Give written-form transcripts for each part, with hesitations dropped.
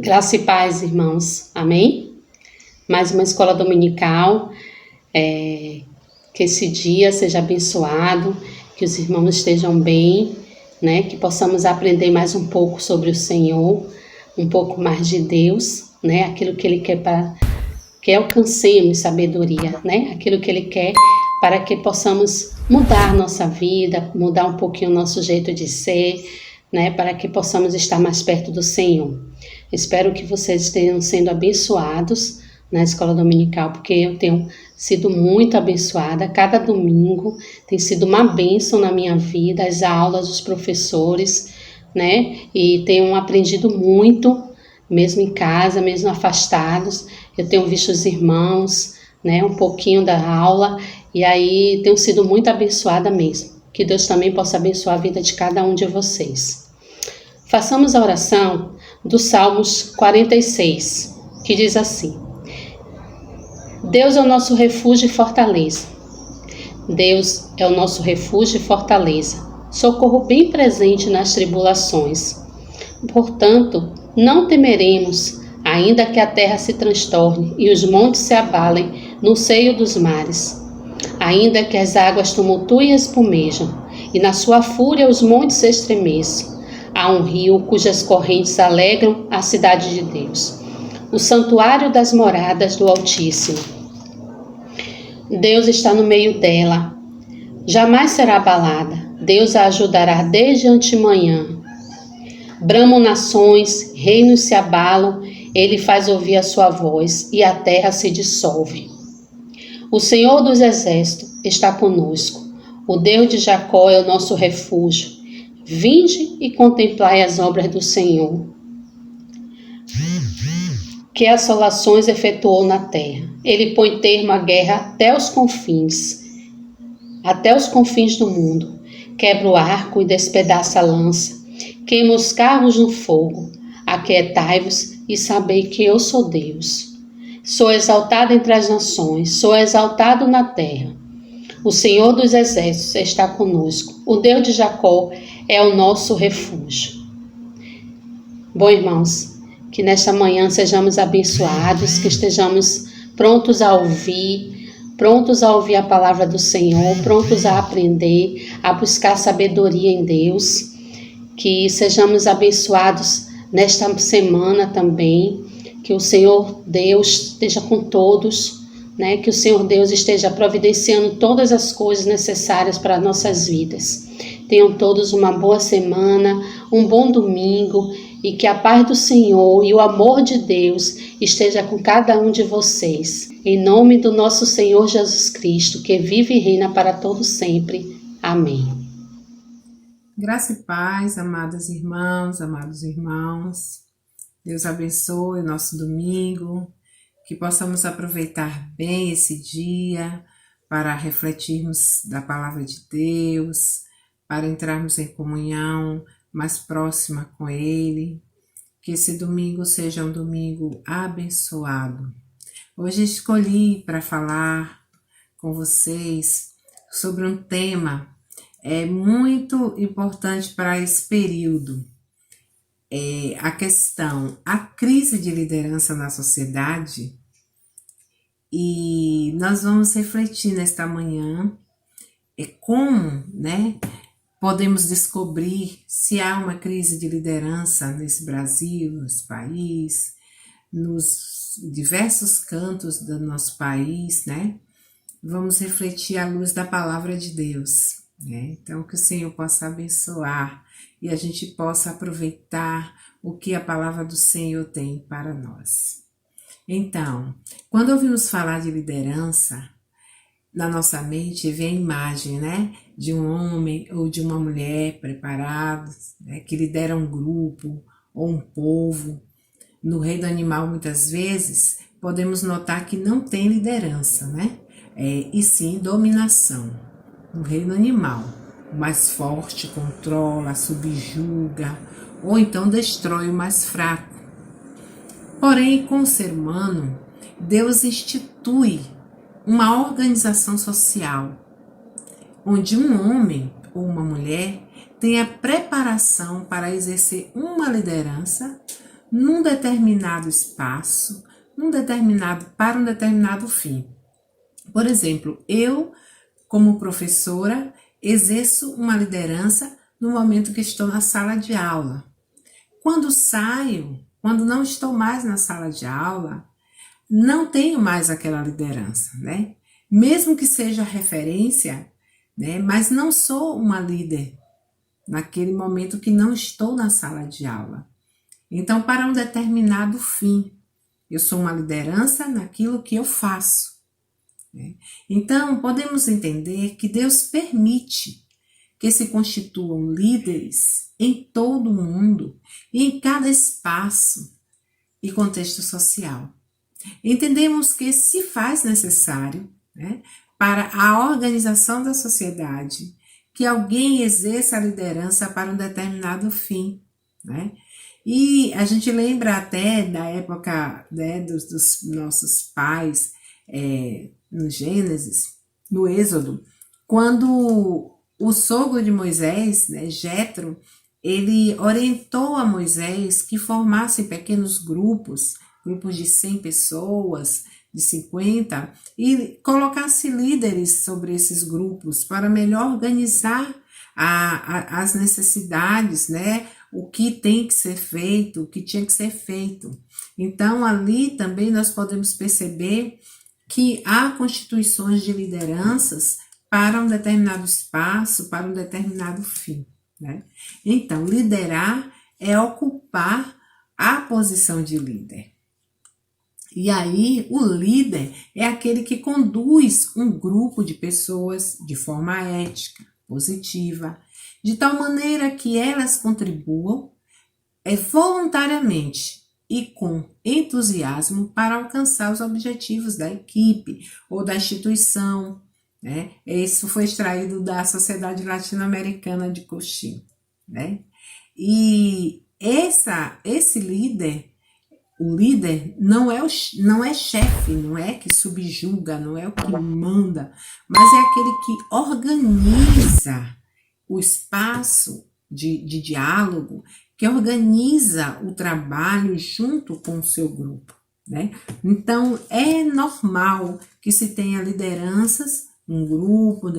Graça e paz, irmãos. Amém? Mais uma escola dominical. Que esse dia seja abençoado, que os irmãos estejam bem, né? Que possamos aprender mais um pouco sobre o Senhor, um pouco mais de Deus, né? Aquilo que Ele quer para que alcancemos sabedoria, né? Aquilo que Ele quer para que possamos mudar nossa vida, mudar um pouquinho o nosso jeito de ser, né? Para que possamos estar mais perto do Senhor. Espero que vocês estejam sendo abençoados na escola dominical, porque eu tenho sido muito abençoada. Cada domingo tem sido uma bênção na minha vida, as aulas, os professores, né? E tenho aprendido muito, mesmo em casa, mesmo afastados. Eu tenho visto os irmãos, né? Um pouquinho da aula, e aí tenho sido muito abençoada mesmo. Que Deus também possa abençoar a vida de cada um de vocês. Façamos a oração do Salmos 46, que diz assim: Deus é o nosso refúgio e fortaleza. Deus é o nosso refúgio e fortaleza, socorro bem presente nas tribulações. Portanto, não temeremos, ainda que a terra se transtorne e os montes se abalem no seio dos mares. Ainda que as águas tumultuem e espumejam, e na sua fúria os montes se estremeçam. Há um rio cujas correntes alegram a cidade de Deus, o santuário das moradas do Altíssimo. Deus está no meio dela. Jamais será abalada. Deus a ajudará desde antemanhã. Bramam nações, reinos se abalam, ele faz ouvir a sua voz e a terra se dissolve. O Senhor dos Exércitos está conosco. O Deus de Jacó é o nosso refúgio. Vinde e contemplai as obras do Senhor, que assolações efetuou na terra. Ele põe termo à guerra até os confins do mundo. Quebra o arco e despedaça a lança. Queima os carros no fogo. Aquietai-vos e sabei que eu sou Deus. Sou exaltado entre as nações, sou exaltado na terra. O Senhor dos Exércitos está conosco. O Deus de Jacó é o nosso refúgio. Bom, irmãos, que nesta manhã sejamos abençoados, que estejamos prontos a ouvir a palavra do Senhor, prontos a aprender, a buscar sabedoria em Deus, que sejamos abençoados nesta semana também, que o Senhor Deus esteja com todos, né? Que o Senhor Deus esteja providenciando todas as coisas necessárias para nossas vidas. Tenham todos uma boa semana, um bom domingo, e que a paz do Senhor e o amor de Deus esteja com cada um de vocês. Em nome do nosso Senhor Jesus Cristo, que vive e reina para todo sempre. Amém. Graça e paz, amadas irmãs, amados irmãos. Deus abençoe o nosso domingo, que possamos aproveitar bem esse dia para refletirmos da palavra de Deus, para entrarmos em comunhão mais próxima com Ele. Que esse domingo seja um domingo abençoado. Hoje escolhi para falar com vocês sobre um tema muito importante para esse período. A questão, a crise de liderança na sociedade, e nós vamos refletir nesta manhã como, né, podemos descobrir se há uma crise de liderança nesse Brasil, nesse país, nos diversos cantos do nosso país, né? Vamos refletir à luz da palavra de Deus, né? Então, que o Senhor possa abençoar e a gente possa aproveitar o que a palavra do Senhor tem para nós. Então, quando ouvimos falar de liderança, na nossa mente vem a imagem, né, de um homem ou de uma mulher preparados, né, que lidera um grupo ou um povo. No reino animal, muitas vezes, podemos notar que não tem liderança, né, e sim dominação. No reino animal, o mais forte controla, subjuga ou então destrói o mais fraco. Porém, com o ser humano, Deus institui uma organização social, onde um homem ou uma mulher tem a preparação para exercer uma liderança num determinado espaço, para um determinado fim. Por exemplo, eu, como professora, exerço uma liderança no momento que estou na sala de aula. Quando saio, quando não estou mais na sala de aula, não tenho mais aquela liderança, né? Mesmo que seja referência, né? Mas não sou uma líder naquele momento que não estou na sala de aula. Então, para um determinado fim, eu sou uma liderança naquilo que eu faço, né? Então, podemos entender que Deus permite que se constituam líderes em todo o mundo e em cada espaço e contexto social. Entendemos que se faz necessário, né, para a organização da sociedade que alguém exerça a liderança para um determinado fim, né? E a gente lembra até da época, né, dos nossos pais, no Gênesis, no Êxodo, quando o sogro de Moisés, né, Jétro, ele orientou a Moisés que formasse pequenos grupos de 100 pessoas, de 50, e colocasse líderes sobre esses grupos para melhor organizar as necessidades, né? O que tem que ser feito, o que tinha que ser feito. Então, ali também nós podemos perceber que há constituições de lideranças para um determinado espaço, para um determinado fim, né? Então, liderar é ocupar a posição de líder. E aí, o líder é aquele que conduz um grupo de pessoas de forma ética, positiva, de tal maneira que elas contribuam voluntariamente e com entusiasmo para alcançar os objetivos da equipe ou da instituição, né? Isso foi extraído da Sociedade Latino-Americana de Cochin, né? E esse líder, o líder não é chefe, não é que subjuga, não é o que manda, mas é aquele que organiza o espaço de diálogo, que organiza o trabalho junto com o seu grupo, né? Então, é normal que se tenha lideranças, um grupo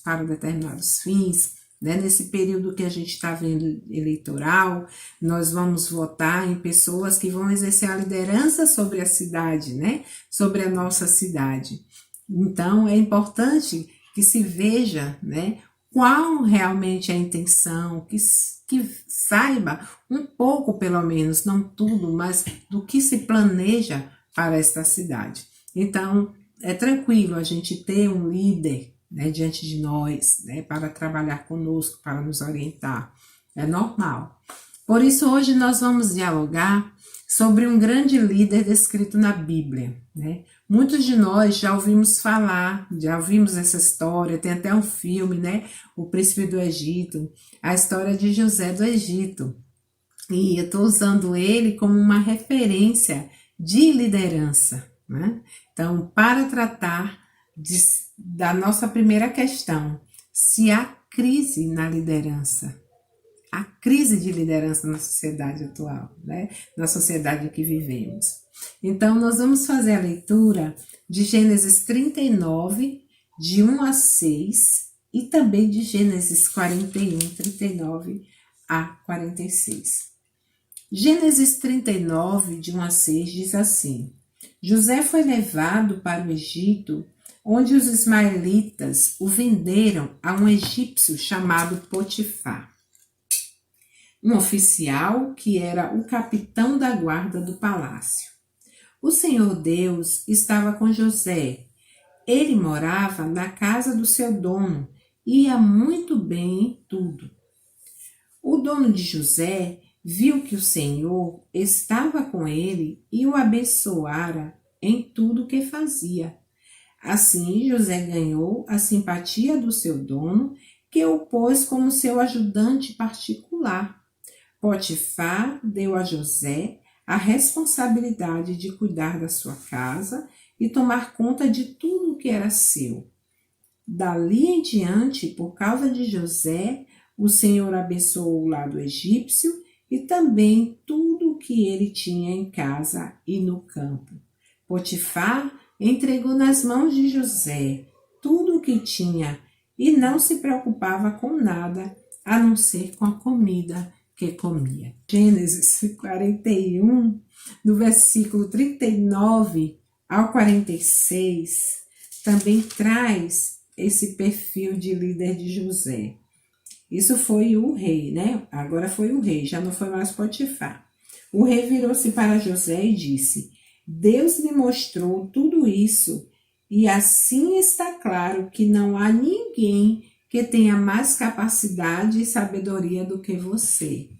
para determinados fins, né? Nesse período que a gente está vendo eleitoral, nós vamos votar em pessoas que vão exercer a liderança sobre a cidade, né? Sobre a nossa cidade. Então, é importante que se veja, né, qual realmente é a intenção, que saiba um pouco, pelo menos, não tudo, mas do que se planeja para esta cidade. Então, é tranquilo a gente ter um líder, né, diante de nós, né, para trabalhar conosco, para nos orientar. É normal. Por isso, hoje nós vamos dialogar sobre um grande líder descrito na Bíblia, né? Muitos de nós já ouvimos falar, já ouvimos essa história, tem até um filme, né? O Príncipe do Egito, a história de José do Egito. E eu estou usando ele como uma referência de liderança, né? Então, para tratar da nossa primeira questão, se há crise na liderança, a crise de liderança na sociedade atual, né? Na sociedade em que vivemos. Então, nós vamos fazer a leitura de Gênesis 39, de 1 a 6, e também de Gênesis 41, 39 a 46. Gênesis 39, de 1 a 6, diz assim: José foi levado para o Egito, onde os ismaelitas o venderam a um egípcio chamado Potifar, um oficial que era o capitão da guarda do palácio. O Senhor Deus estava com José. Ele morava na casa do seu dono e ia muito bem em tudo. O dono de José viu que o Senhor estava com ele e o abençoara em tudo que fazia. Assim, José ganhou a simpatia do seu dono, que o pôs como seu ajudante particular. Potifar deu a José a responsabilidade de cuidar da sua casa e tomar conta de tudo o que era seu. Dali em diante, por causa de José, o Senhor abençoou o lado egípcio e também tudo o o que ele tinha em casa e no campo. Potifar entregou nas mãos de José tudo o que tinha e não se preocupava com nada a não ser com a comida que comia. Gênesis 41, no versículo 39 ao 46, também traz esse perfil de líder de José. Isso foi o rei, né? Agora foi o rei, já não foi mais Potifar. O rei virou-se para José e disse: Deus me mostrou tudo isso, e assim está claro que não há ninguém que tenha mais capacidade e sabedoria do que você.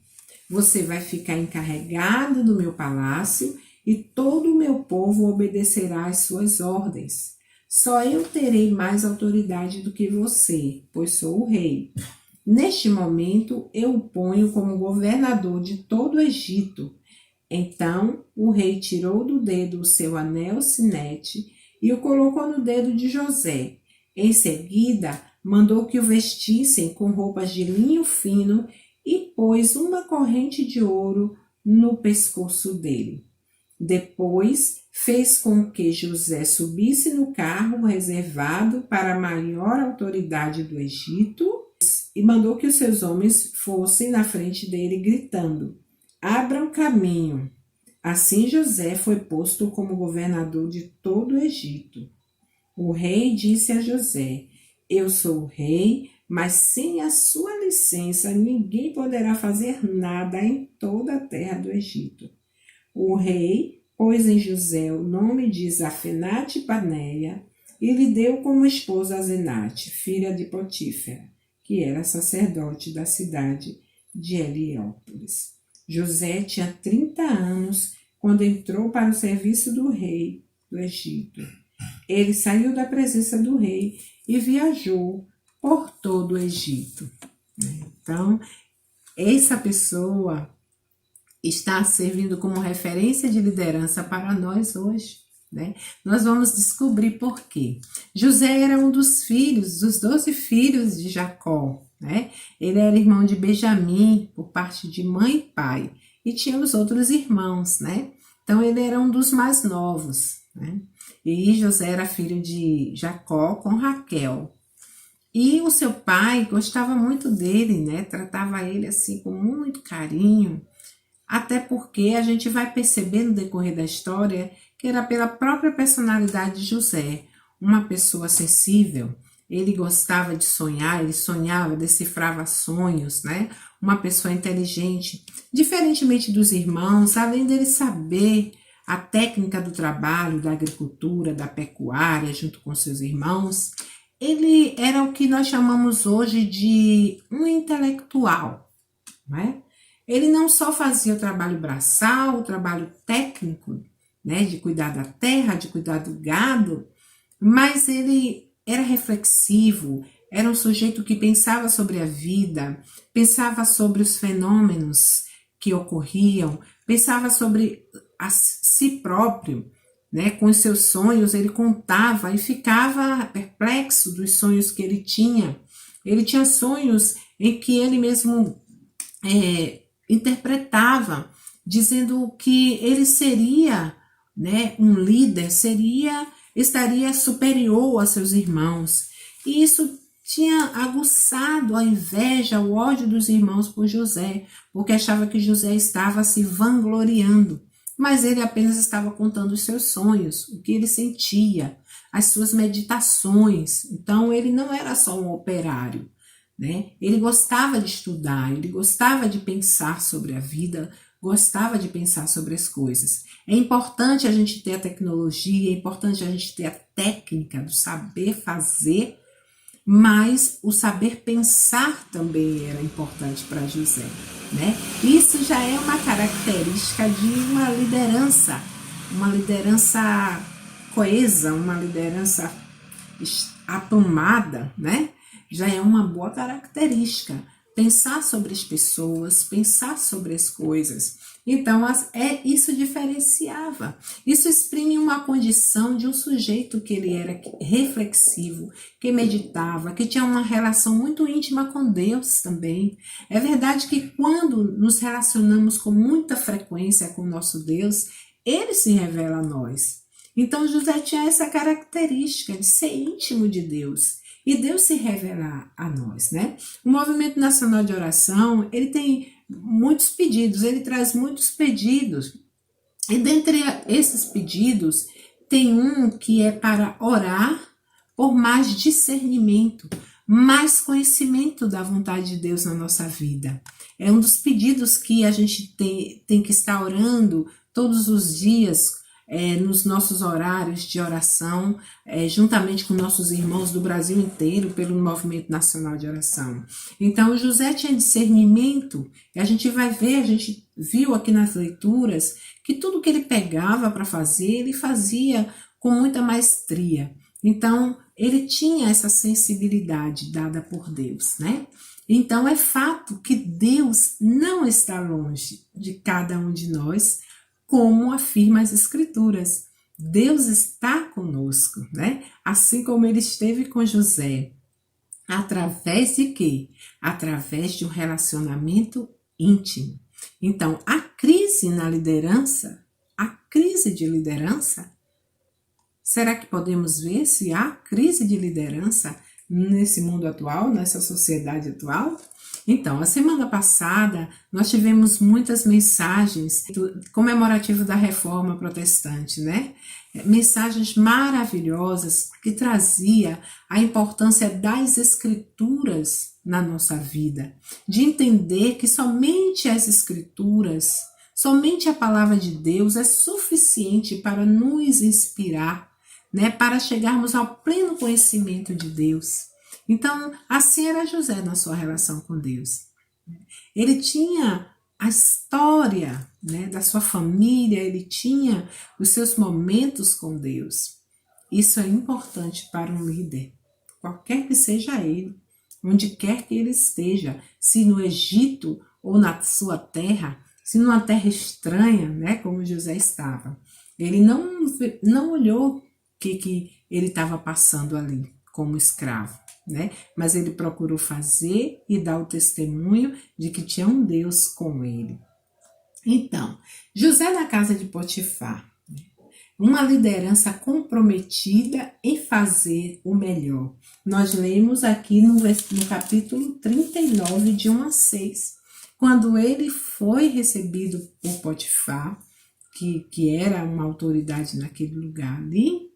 Você vai ficar encarregado do meu palácio e todo o meu povo obedecerá às suas ordens. Só eu terei mais autoridade do que você, pois sou o rei. Neste momento, eu o ponho como governador de todo o Egito. Então, o rei tirou do dedo o seu anel sinete e o colocou no dedo de José. Em seguida, mandou que o vestissem com roupas de linho fino e pôs uma corrente de ouro no pescoço dele. Depois, fez com que José subisse no carro reservado para a maior autoridade do Egito e mandou que os seus homens fossem na frente dele gritando: Abram caminho. Assim José foi posto como governador de todo o Egito. O rei disse a José: Eu sou o rei, mas sem a sua licença ninguém poderá fazer nada em toda a terra do Egito. O rei pôs em José o nome de Zafenate Paneia e lhe deu como esposa Asenate, filha de Potífera, que era sacerdote da cidade de Heliópolis. José tinha 30 anos quando entrou para o serviço do rei do Egito. Ele saiu da presença do rei e viajou por todo o Egito. Então, essa pessoa está servindo como referência de liderança para nós hoje, né? Nós vamos descobrir por quê. José era um dos filhos, dos 12 filhos de Jacó, né? Ele era irmão de Benjamim, por parte de mãe e pai, e tinha os outros irmãos, né? Então, ele era um dos mais novos, né? E José era filho de Jacó com Raquel. E o seu pai gostava muito dele, né? Tratava ele assim com muito carinho, até porque a gente vai perceber no decorrer da história que era pela própria personalidade de José, uma pessoa sensível. Ele gostava de sonhar, ele sonhava, decifrava sonhos, né? Uma pessoa inteligente. Diferentemente dos irmãos, além dele saber a técnica do trabalho, da agricultura, da pecuária, junto com seus irmãos, ele era o que nós chamamos hoje de um intelectual, né? Ele não só fazia o trabalho braçal, o trabalho técnico, né, de cuidar da terra, de cuidar do gado, mas ele era reflexivo, era um sujeito que pensava sobre a vida, pensava sobre os fenômenos que ocorriam, pensava sobre si próprio, né, com os seus sonhos. Ele contava e ficava perplexo dos sonhos que ele tinha. Ele tinha sonhos em que ele mesmo interpretava, dizendo que ele seria, né, um líder, estaria superior a seus irmãos. E isso tinha aguçado a inveja, o ódio dos irmãos por José, porque achava que José estava se vangloriando. Mas ele apenas estava contando os seus sonhos, o que ele sentia, as suas meditações. Então, ele não era só um operário, né? Ele gostava de estudar, ele gostava de pensar sobre a vida, gostava de pensar sobre as coisas. É importante a gente ter a tecnologia, é importante a gente ter a técnica do saber fazer, mas o saber pensar também era importante para José, né? Isso já é uma característica de uma liderança coesa, uma liderança atomada, né? Já é uma boa característica. pensar sobre as pessoas, pensar sobre as coisas. Então, isso diferenciava. Isso exprime uma condição de um sujeito que ele era reflexivo, que meditava, que tinha uma relação muito íntima com Deus também. É verdade que quando nos relacionamos com muita frequência com o nosso Deus, ele se revela a nós. Então, José tinha essa característica de ser íntimo de Deus. E Deus se revela a nós, né? O Movimento Nacional de Oração, ele tem muitos pedidos, ele traz muitos pedidos. E dentre esses pedidos, tem um que é para orar por mais discernimento, mais conhecimento da vontade de Deus na nossa vida. É um dos pedidos que a gente tem que estar orando todos os dias, nos nossos horários de oração, juntamente com nossos irmãos do Brasil inteiro, pelo Movimento Nacional de Oração. Então, José tinha discernimento, e a gente vai ver, a gente viu aqui nas leituras, que tudo que ele pegava para fazer, ele fazia com muita maestria. Então, ele tinha essa sensibilidade dada por Deus, né? Então, é fato que Deus não está longe de cada um de nós, como afirma as Escrituras. Deus está conosco, né? Assim como ele esteve com José. Através de quê? Através de um relacionamento íntimo. Então, a crise de liderança, será que podemos ver se há crise de liderança nesse mundo atual, nessa sociedade atual? Então, a semana passada, nós tivemos muitas mensagens comemorativas da Reforma Protestante, né? Mensagens maravilhosas que trazia a importância das Escrituras na nossa vida, de entender que somente as Escrituras, somente a Palavra de Deus é suficiente para nos inspirar, né? Para chegarmos ao pleno conhecimento de Deus. Então, assim era José na sua relação com Deus. Ele tinha a história, né, da sua família, ele tinha os seus momentos com Deus. Isso é importante para um líder, qualquer que seja ele, onde quer que ele esteja, se no Egito ou na sua terra, se numa terra estranha, né, como José estava. Ele não olhou o que ele estava passando ali como escravo, né? Mas ele procurou fazer e dar o testemunho de que tinha um Deus com ele. Então, José na casa de Potifar, uma liderança comprometida em fazer o melhor. Nós lemos aqui no capítulo 39, de 1 a 6, quando ele foi recebido por Potifar, que era uma autoridade naquele lugar ali,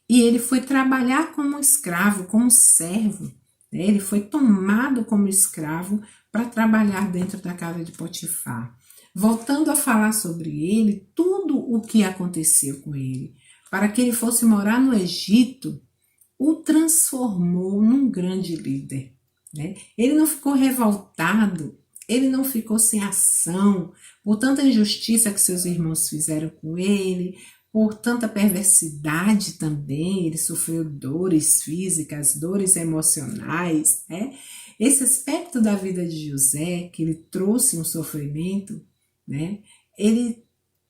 e ele foi trabalhar como escravo, como servo, né? Ele foi tomado como escravo para trabalhar dentro da casa de Potifar. Voltando a falar sobre ele, tudo o que aconteceu com ele, para que ele fosse morar no Egito, o transformou num grande líder, né? Ele não ficou revoltado, ele não ficou sem ação por tanta injustiça que seus irmãos fizeram com ele, por tanta perversidade também. Ele sofreu dores físicas, dores emocionais, né? Esse aspecto da vida de José, que ele trouxe um sofrimento, né? Ele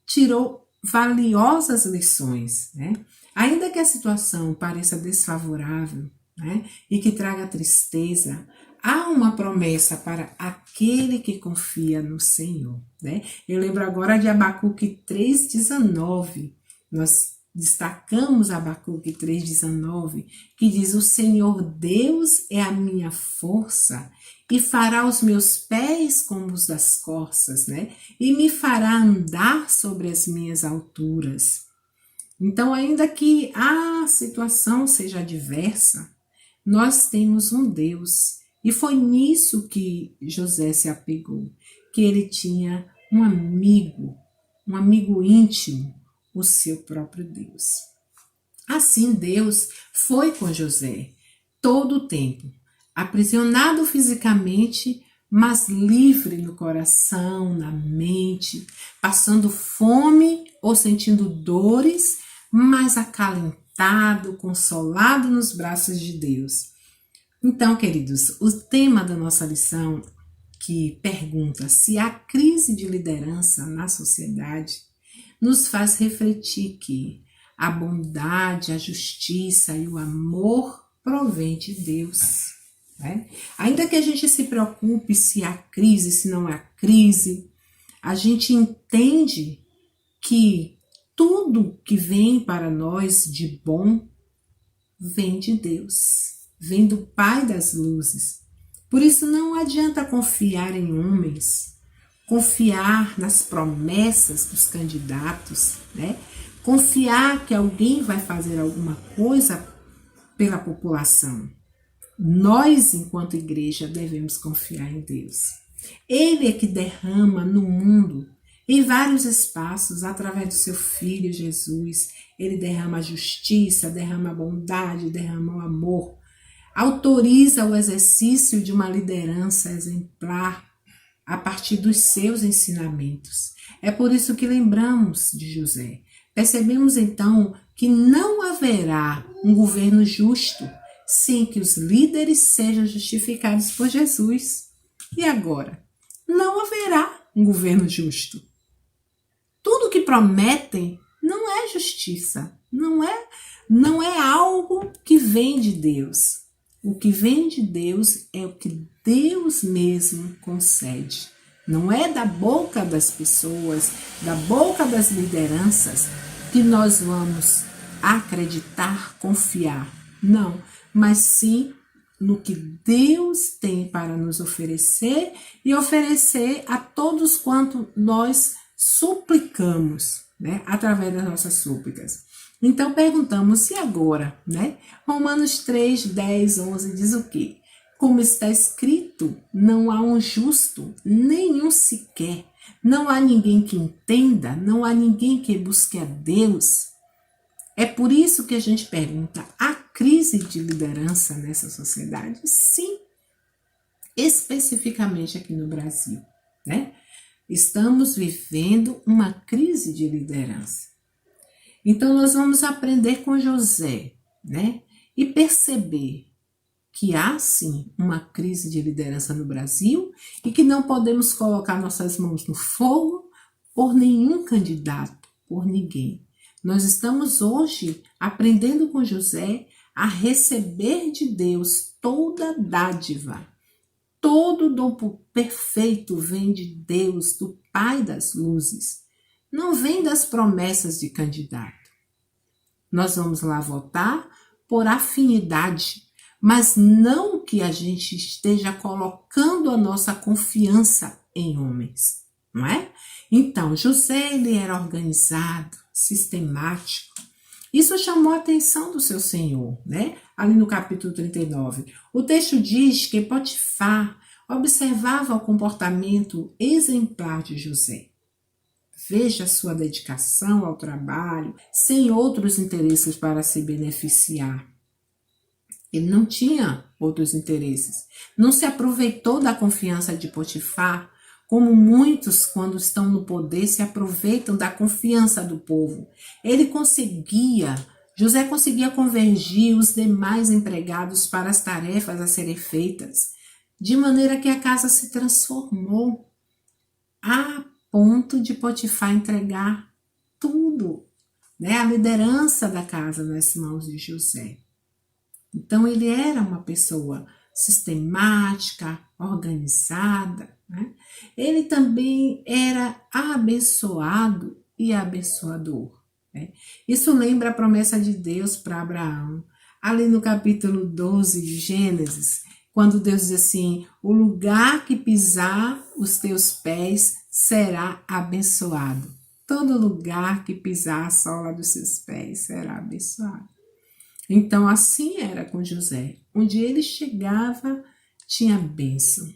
tirou valiosas lições, né? Ainda que a situação pareça desfavorável, né, e que traga tristeza, há uma promessa para aquele que confia no Senhor, né? Eu lembro agora de Abacuque 3,19. Nós destacamos Abacuque 3,19, que diz: o Senhor Deus é a minha força e fará os meus pés como os das corças, né? E me fará andar sobre as minhas alturas. Então, ainda que a situação seja adversa, nós temos um Deus. E foi nisso que José se apegou, que ele tinha um amigo íntimo, o seu próprio Deus. Assim, Deus foi com José todo o tempo, aprisionado fisicamente, mas livre no coração, na mente, passando fome ou sentindo dores, mas acalentado, consolado nos braços de Deus. Então, queridos, o tema da nossa lição que pergunta se a crise de liderança na sociedade nos faz refletir que a bondade, a justiça e o amor provém de Deus. Né? Ainda que a gente se preocupe se há crise, se não há crise, a gente entende que tudo que vem para nós de bom vem de Deus, vem do Pai das luzes. Por isso não adianta confiar em homens, confiar nas promessas dos candidatos, né? Confiar que alguém vai fazer alguma coisa pela população. Nós, enquanto igreja, devemos confiar em Deus. Ele é que derrama no mundo, em vários espaços, através do seu Filho Jesus. Ele derrama a justiça, derrama a bondade, derrama o amor. Autoriza o exercício de uma liderança exemplar a partir dos seus ensinamentos. É por isso que lembramos de José. Percebemos então que não haverá um governo justo sem que os líderes sejam justificados por Jesus. E agora? Não haverá um governo justo. Tudo que prometem não é justiça, não é algo que vem de Deus. O que vem de Deus é o que Deus mesmo concede. Não é da boca das pessoas, da boca das lideranças, que nós vamos acreditar, confiar. Não, mas sim no que Deus tem para nos oferecer e oferecer a todos quanto nós suplicamos, né, através das nossas súplicas. Então perguntamos, e agora, né? Romanos 3, 10, 11 diz o quê? Como está escrito, não há um justo, nenhum sequer. Não há ninguém que entenda, não há ninguém que busque a Deus. É por isso que a gente pergunta, há crise de liderança nessa sociedade? Sim, especificamente aqui no Brasil, né? Estamos vivendo uma crise de liderança. Então nós vamos aprender com José, né? E perceber que há sim uma crise de liderança no Brasil e que não podemos colocar nossas mãos no fogo por nenhum candidato, por ninguém. Nós estamos hoje aprendendo com José a receber de Deus toda dádiva. Todo dom perfeito vem de Deus, do Pai das luzes. Não vem das promessas de candidato. Nós vamos lá votar por afinidade, mas não que a gente esteja colocando a nossa confiança em homens, não é? Então, José, ele era organizado, sistemático. Isso chamou a atenção do seu senhor, né? Ali no capítulo 39. O texto diz que Potifar observava o comportamento exemplar de José. Veja sua dedicação ao trabalho, sem outros interesses para se beneficiar. Ele não tinha outros interesses. Não se aproveitou da confiança de Potifar, como muitos, quando estão no poder, se aproveitam da confiança do povo. José conseguia convergir os demais empregados para as tarefas a serem feitas, de maneira que a casa se transformou a ponto de Potifar entregar tudo, né? A liderança da casa nas mãos de José. Então ele era uma pessoa sistemática, organizada, né? Ele também era abençoado e abençoador, né? Isso lembra a promessa de Deus para Abraão, ali no capítulo 12 de Gênesis, quando Deus diz assim, o lugar que pisar os teus pés será abençoado. Todo lugar que pisar a sola dos seus pés será abençoado. Então, assim era com José. Onde ele chegava, tinha bênção.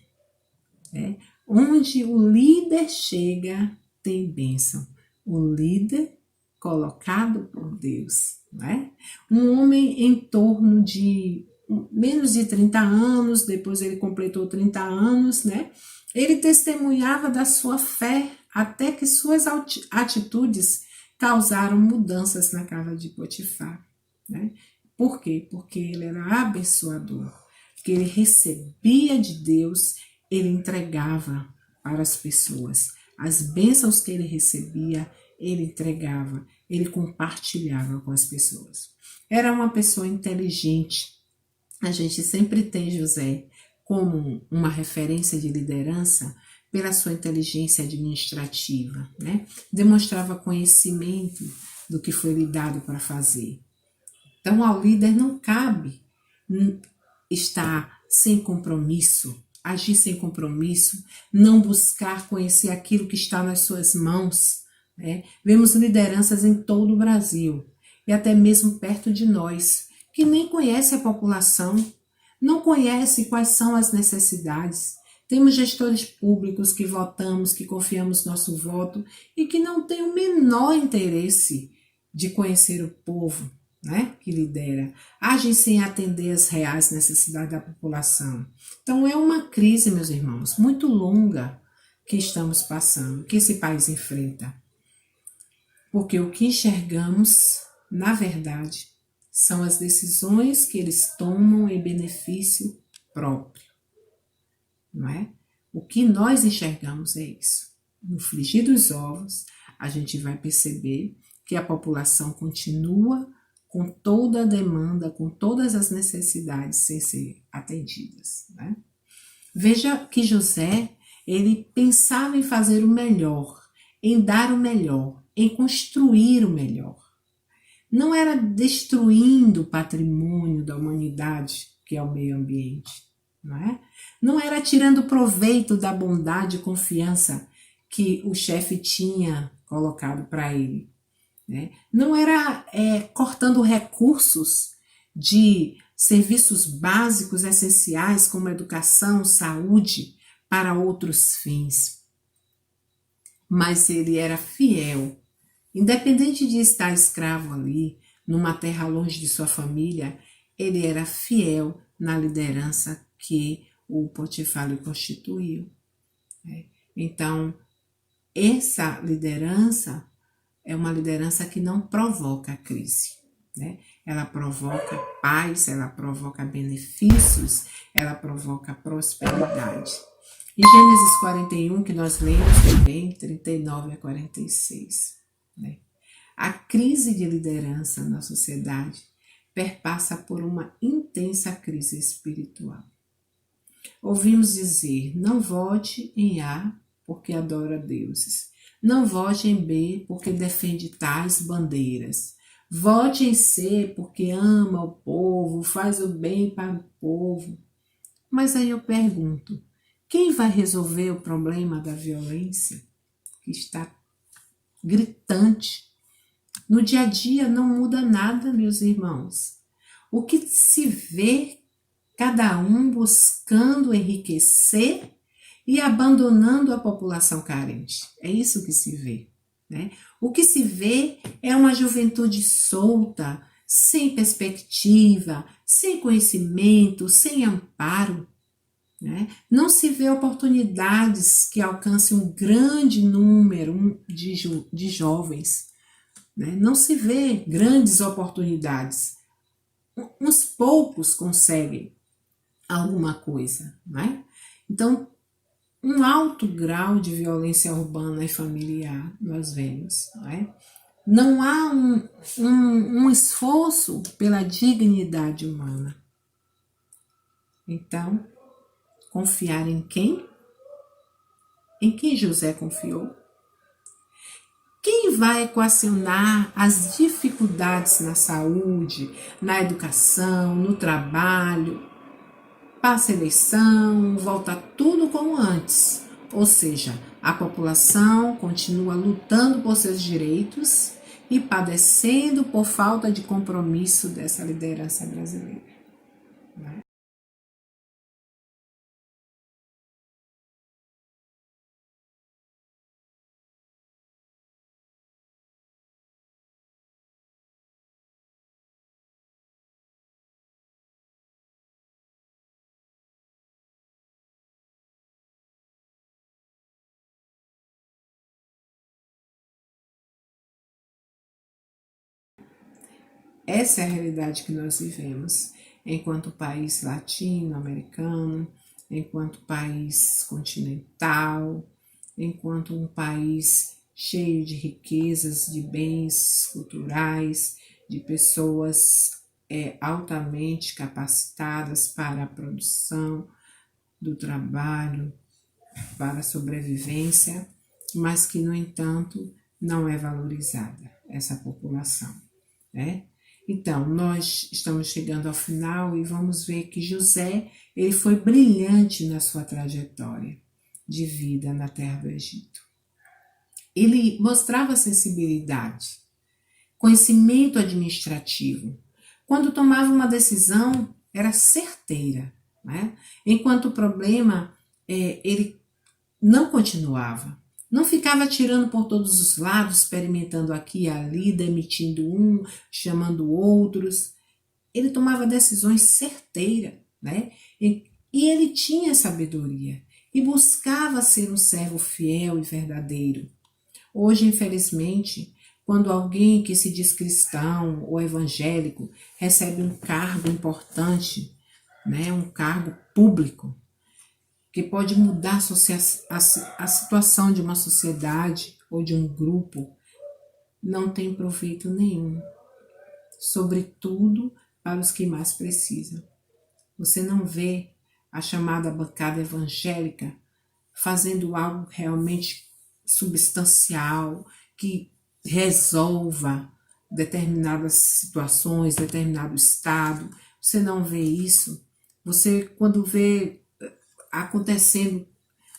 Né? Onde o líder chega, tem bênção. O líder colocado por Deus. Né? Um homem em torno de menos de 30 anos, depois ele completou 30 anos, né? Ele testemunhava da sua fé até que suas atitudes causaram mudanças na casa de Potifar, né? Por quê? Porque ele era abençoador, porque ele recebia de Deus ele entregava para as pessoas. As bênçãos que ele recebia, ele entregava, ele compartilhava com as pessoas. Era uma pessoa inteligente. A gente sempre tem José como uma referência de liderança pela sua inteligência administrativa, né? Demonstrava conhecimento do que foi lhe dado para fazer. Então, ao líder não cabe estar sem compromisso, agir sem compromisso, não buscar conhecer aquilo que está nas suas mãos, né? Vemos lideranças em todo o Brasil e até mesmo perto de nós, que nem conhece a população, não conhece quais são as necessidades. Temos gestores públicos que votamos, que confiamos nosso voto e que não têm o menor interesse de conhecer o povo, né, que lidera, agem sem atender às reais necessidades da população. Então é uma crise, meus irmãos, muito longa que estamos passando, que esse país enfrenta. Porque o que enxergamos, na verdade, são as decisões que eles tomam em benefício próprio, não é? O que nós enxergamos é isso. No frigir dos ovos, a gente vai perceber que a população continua com toda a demanda, com todas as necessidades sem ser atendidas, né? Veja que José, ele pensava em fazer o melhor, em dar o melhor, em construir o melhor. Não era destruindo o patrimônio da humanidade, que é o meio ambiente, não é? Não era tirando proveito da bondade e confiança que o chefe tinha colocado para ele, né? Não era cortando recursos de serviços básicos essenciais como educação, saúde, para outros fins. Mas ele era fiel. Independente de estar escravo ali, numa terra longe de sua família, ele era fiel na liderança que o Potifar lhe constituiu. Então, essa liderança é uma liderança que não provoca crise, né? Ela provoca paz, ela provoca benefícios, ela provoca prosperidade. Em Gênesis 41, que nós lemos também, 39 a 46, né? A crise de liderança na sociedade perpassa por uma intensa crise espiritual. Ouvimos dizer, não vote em A porque adora deuses. Não vote em B porque defende tais bandeiras. Vote em C porque ama o povo, faz o bem para o povo. Mas aí eu pergunto, quem vai resolver o problema da violência que está gritante? No dia a dia não muda nada, meus irmãos. O que se vê, cada um buscando enriquecer e abandonando a população carente. É isso que se vê, né? O que se vê é uma juventude solta, sem perspectiva, sem conhecimento, sem amparo, né? Não se vê oportunidades que alcancem um grande número de jovens, né? Não se vê grandes oportunidades. Uns poucos conseguem alguma coisa, né? Então, um alto grau de violência urbana e familiar nós vemos, não é? Não há um esforço pela dignidade humana. Então, confiar em quem? Em quem José confiou? Quem vai equacionar as dificuldades na saúde, na educação, no trabalho? Passa a eleição, volta tudo como antes. Ou seja, a população continua lutando por seus direitos e padecendo por falta de compromisso dessa liderança brasileira. Né? Essa é a realidade que nós vivemos enquanto país latino-americano, enquanto país continental, enquanto um país cheio de riquezas, de bens culturais, de pessoas altamente capacitadas para a produção do trabalho, para a sobrevivência, mas que, no entanto, não é valorizada essa população, né? Então, nós estamos chegando ao final e vamos ver que José, ele foi brilhante na sua trajetória de vida na terra do Egito. Ele mostrava sensibilidade, conhecimento administrativo. Quando tomava uma decisão, era certeira, né? Enquanto o problema, ele não continuava. Não ficava atirando por todos os lados, experimentando aqui e ali, demitindo um, chamando outros. Ele tomava decisões certeiras, né? E ele tinha sabedoria e buscava ser um servo fiel e verdadeiro. Hoje, infelizmente, quando alguém que se diz cristão ou evangélico recebe um cargo importante, né, um cargo público, que pode mudar a situação de uma sociedade ou de um grupo, não tem proveito nenhum, sobretudo para os que mais precisam. Você não vê a chamada bancada evangélica fazendo algo realmente substancial, que resolva determinadas situações, determinado estado. Você não vê isso. Você, quando vê acontecendo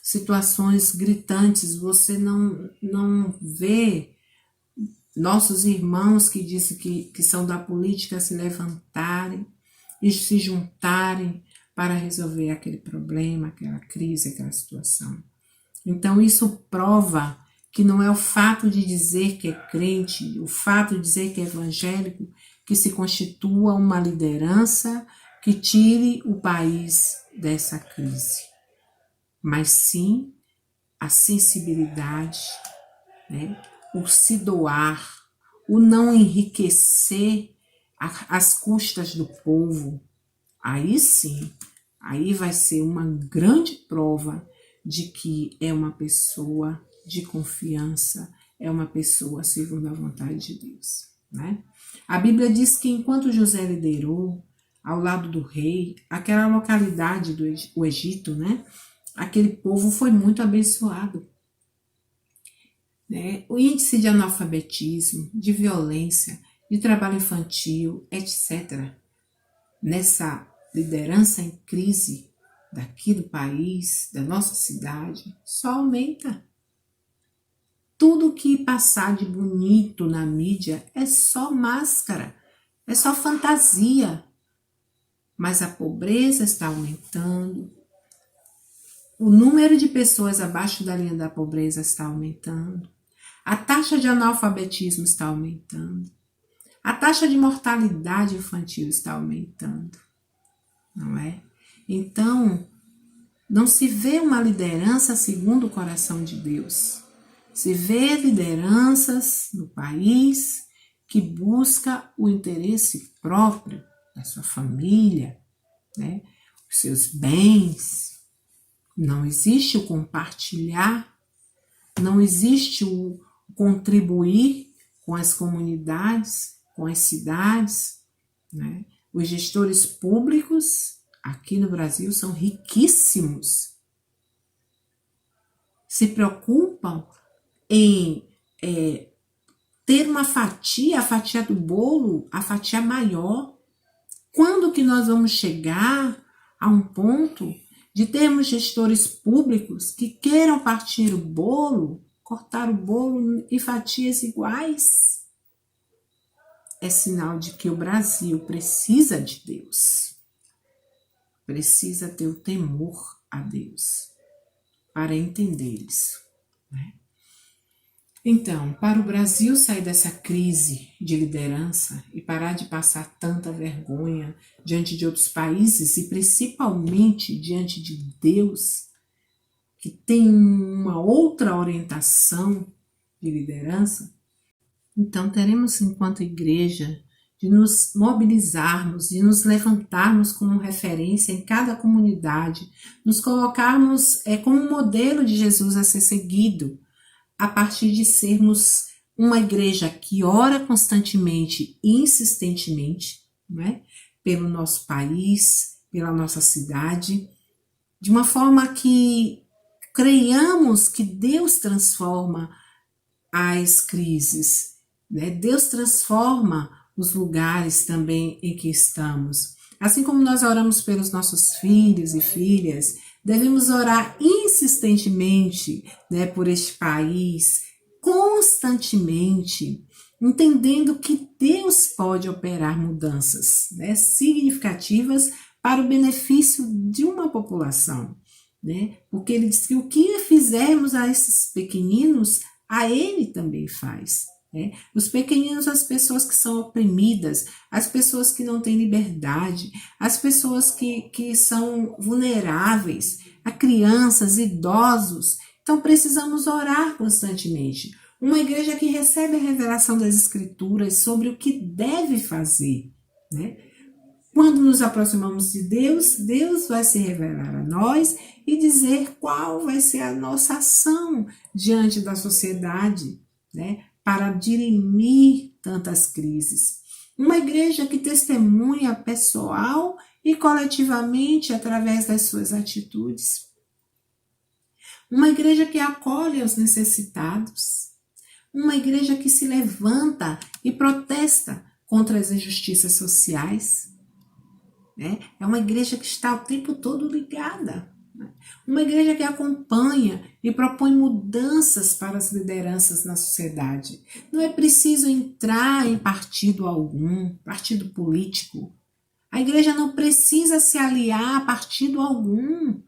situações gritantes, você não vê nossos irmãos que dizem que são da política se levantarem e se juntarem para resolver aquele problema, aquela crise, aquela situação. Então, isso prova que não é o fato de dizer que é crente, o fato de dizer que é evangélico, que se constitua uma liderança que tire o país dessa crise, mas sim a sensibilidade, né? O se doar, o não enriquecer às custas do povo. Aí sim, aí vai ser uma grande prova de que é uma pessoa de confiança, é uma pessoa segundo a vontade de Deus, né? A Bíblia diz que enquanto José liderou ao lado do rei, aquela localidade do Egito, né? Aquele povo foi muito abençoado, né? O índice de analfabetismo, de violência, de trabalho infantil, etc., nessa liderança em crise daqui do país, da nossa cidade, só aumenta. Tudo que passar de bonito na mídia é só máscara, é só fantasia. Mas a pobreza está aumentando, o número de pessoas abaixo da linha da pobreza está aumentando, a taxa de analfabetismo está aumentando, a taxa de mortalidade infantil está aumentando, não é? Então, não se vê uma liderança segundo o coração de Deus. Se vê lideranças no país que busca o interesse próprio da sua família, né? Os seus bens. Não existe o compartilhar, não existe o contribuir com as comunidades, com as cidades, né? Os gestores públicos aqui no Brasil são riquíssimos. Se preocupam em ter uma fatia, a fatia do bolo, a fatia maior. Quando que nós vamos chegar a um ponto de termos gestores públicos que queiram partir o bolo, cortar o bolo em fatias iguais? É sinal de que o Brasil precisa de Deus. Precisa ter o temor a Deus para entender isso, né? Então, para o Brasil sair dessa crise de liderança e parar de passar tanta vergonha diante de outros países e principalmente diante de Deus, que tem uma outra orientação de liderança, então teremos, enquanto igreja de nos mobilizarmos, de nos levantarmos como referência em cada comunidade, nos colocarmos como modelo de Jesus a ser seguido, a partir de sermos uma igreja que ora constantemente e insistentemente, não é? Pelo nosso país, pela nossa cidade, de uma forma que creiamos que Deus transforma as crises, né? Deus transforma os lugares também em que estamos. Assim como nós oramos pelos nossos filhos e filhas, devemos orar insistentemente, né, por este país, constantemente, entendendo que Deus pode operar mudanças, né, significativas para o benefício de uma população, né? Porque ele diz que o que fizermos a esses pequeninos, a ele também faz. Né? Os pequeninos, as pessoas que são oprimidas, as pessoas que não têm liberdade, as pessoas que são vulneráveis, a crianças, idosos. Então precisamos orar constantemente. Uma igreja que recebe a revelação das Escrituras sobre o que deve fazer. Né? Quando nos aproximamos de Deus, Deus vai se revelar a nós e dizer qual vai ser a nossa ação diante da sociedade, né? Para dirimir tantas crises. Uma igreja que testemunha pessoal e coletivamente através das suas atitudes. Uma igreja que acolhe os necessitados. Uma igreja que se levanta e protesta contra as injustiças sociais. É uma igreja que está o tempo todo ligada. Uma igreja que acompanha e propõe mudanças para as lideranças na sociedade. Não é preciso entrar em partido algum, partido político. A igreja não precisa se aliar a partido algum.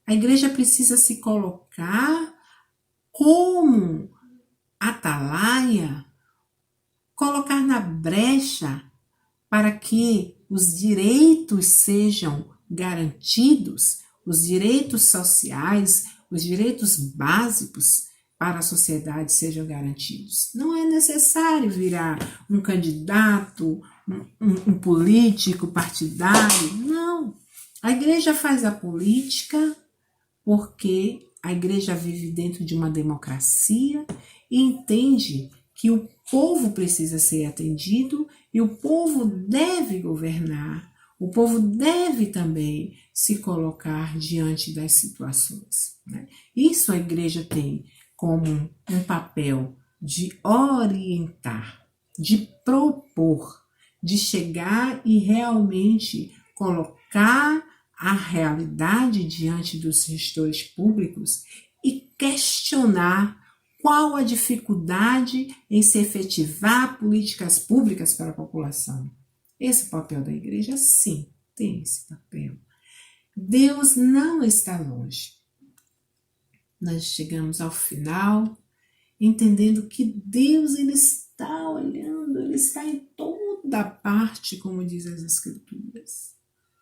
A igreja precisa se colocar como atalaia, colocar na brecha para que os direitos sejam garantidos, os direitos sociais, os direitos básicos para a sociedade sejam garantidos. Não é necessário virar um candidato, um político partidário, não. A igreja faz a política porque a igreja vive dentro de uma democracia e entende que o povo precisa ser atendido e o povo deve governar, o povo deve também se colocar diante das situações. Né? Isso a igreja tem como um papel de orientar, de propor, de chegar e realmente colocar a realidade diante dos gestores públicos e questionar qual a dificuldade em se efetivar políticas públicas para a população. Esse papel da igreja, sim, tem esse papel. Deus não está longe. Nós chegamos ao final entendendo que Deus ele está olhando, ele está em toda parte, como diz as Escrituras.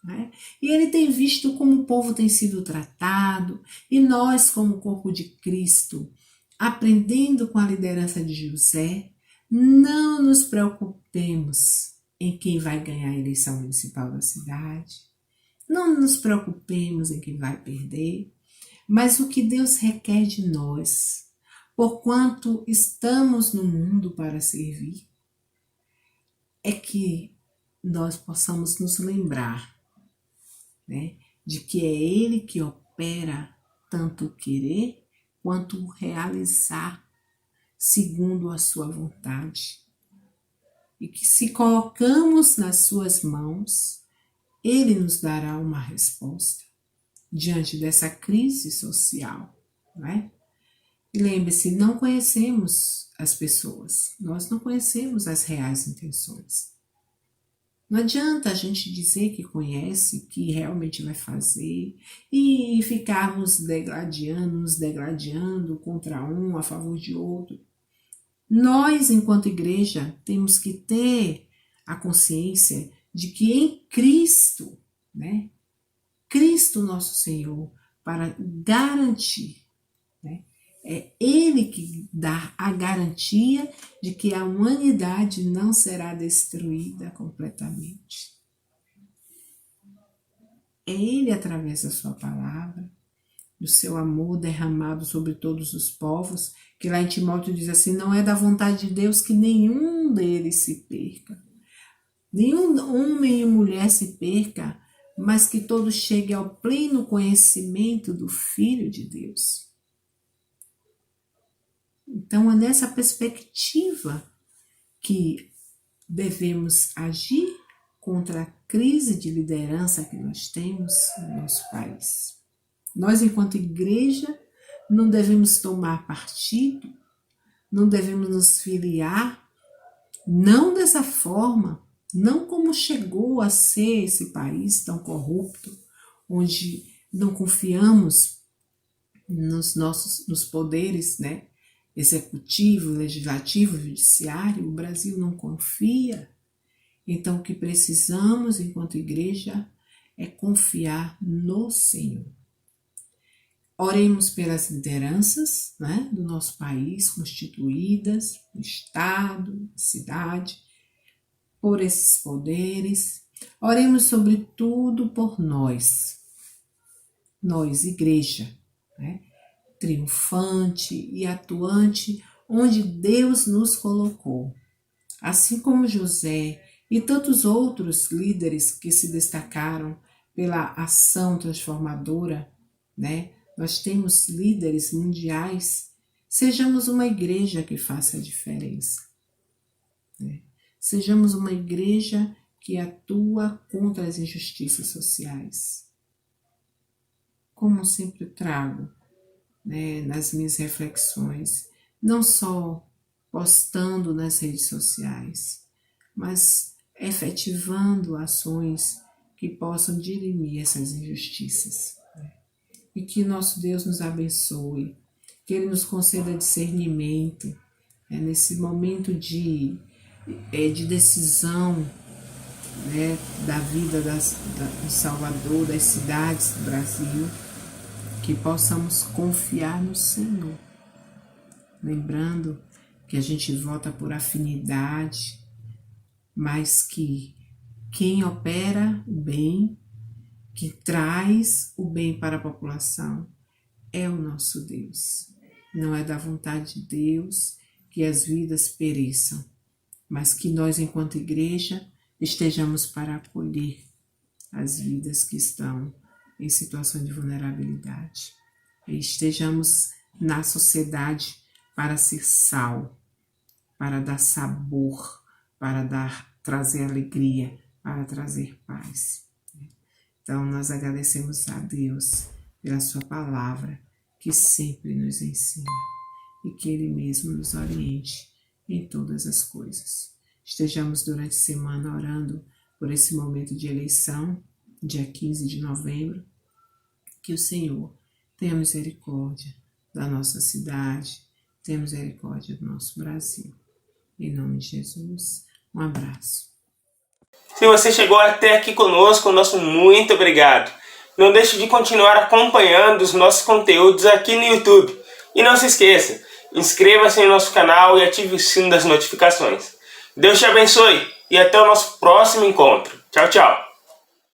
Né? E ele tem visto como o povo tem sido tratado, e nós, como corpo de Cristo, aprendendo com a liderança de José, não nos preocupemos em quem vai ganhar a eleição municipal da cidade, não nos preocupemos em quem vai perder, mas o que Deus requer de nós, porquanto estamos no mundo para servir, é que nós possamos nos lembrar, né, de que é Ele que opera tanto o querer quanto o realizar segundo a sua vontade. E que se colocamos nas suas mãos, Ele nos dará uma resposta diante dessa crise social, não é? E lembre-se, não conhecemos as pessoas, nós não conhecemos as reais intenções. Não adianta a gente dizer que conhece, que realmente vai fazer e ficarmos nos degladiando contra um, a favor de outro. Nós, enquanto igreja, temos que ter a consciência de que em Cristo, né, Cristo nosso Senhor, para garantir, né, É Ele que dá a garantia de que a humanidade não será destruída completamente. É Ele, através da sua palavra, do seu amor derramado sobre todos os povos, que lá em Timóteo diz assim, não é da vontade de Deus que nenhum deles se perca. Nenhum homem e mulher se perca, mas que todos cheguem ao pleno conhecimento do Filho de Deus. Então é nessa perspectiva que devemos agir contra a crise de liderança que nós temos no nosso país. Nós, enquanto igreja, não devemos tomar partido, não devemos nos filiar, não dessa forma, não como chegou a ser esse país tão corrupto, onde não confiamos nos poderes, né? Executivo, legislativo, judiciário. O Brasil não confia. Então, o que precisamos, enquanto igreja, é confiar no Senhor. Oremos pelas lideranças, né, do nosso país, constituídas, do Estado, da cidade, por esses poderes. Oremos, sobretudo, por nós, igreja, né, triunfante e atuante, onde Deus nos colocou. Assim como José e tantos outros líderes que se destacaram pela ação transformadora, né? Nós temos líderes mundiais. Sejamos uma igreja que faça a diferença, né? Sejamos uma igreja que atua contra as injustiças sociais. Como sempre trago, né, nas minhas reflexões, não só postando nas redes sociais, mas efetivando ações que possam dirimir essas injustiças. E que nosso Deus nos abençoe, que Ele nos conceda discernimento, nesse momento de decisão, né, da vida de Salvador, das cidades do Brasil, que possamos confiar no Senhor. Lembrando que a gente vota por afinidade, mas que quem opera o bem, que traz o bem para a população, é o nosso Deus. Não é da vontade de Deus que as vidas pereçam, mas que nós, enquanto igreja, estejamos para acolher as vidas que estão em situação de vulnerabilidade. E estejamos na sociedade para ser sal, para dar sabor, para trazer alegria, para trazer paz. Então, nós agradecemos a Deus pela sua palavra, que sempre nos ensina, e que Ele mesmo nos oriente em todas as coisas. Estejamos durante a semana orando por esse momento de eleição, dia 15 de novembro, que o Senhor tenha misericórdia da nossa cidade, tenha misericórdia do nosso Brasil. Em nome de Jesus, um abraço. Se você chegou até aqui conosco, nosso muito obrigado. Não deixe de continuar acompanhando os nossos conteúdos aqui no YouTube. E não se esqueça, inscreva-se em nosso canal e ative o sino das notificações. Deus te abençoe e até o nosso próximo encontro. Tchau, tchau.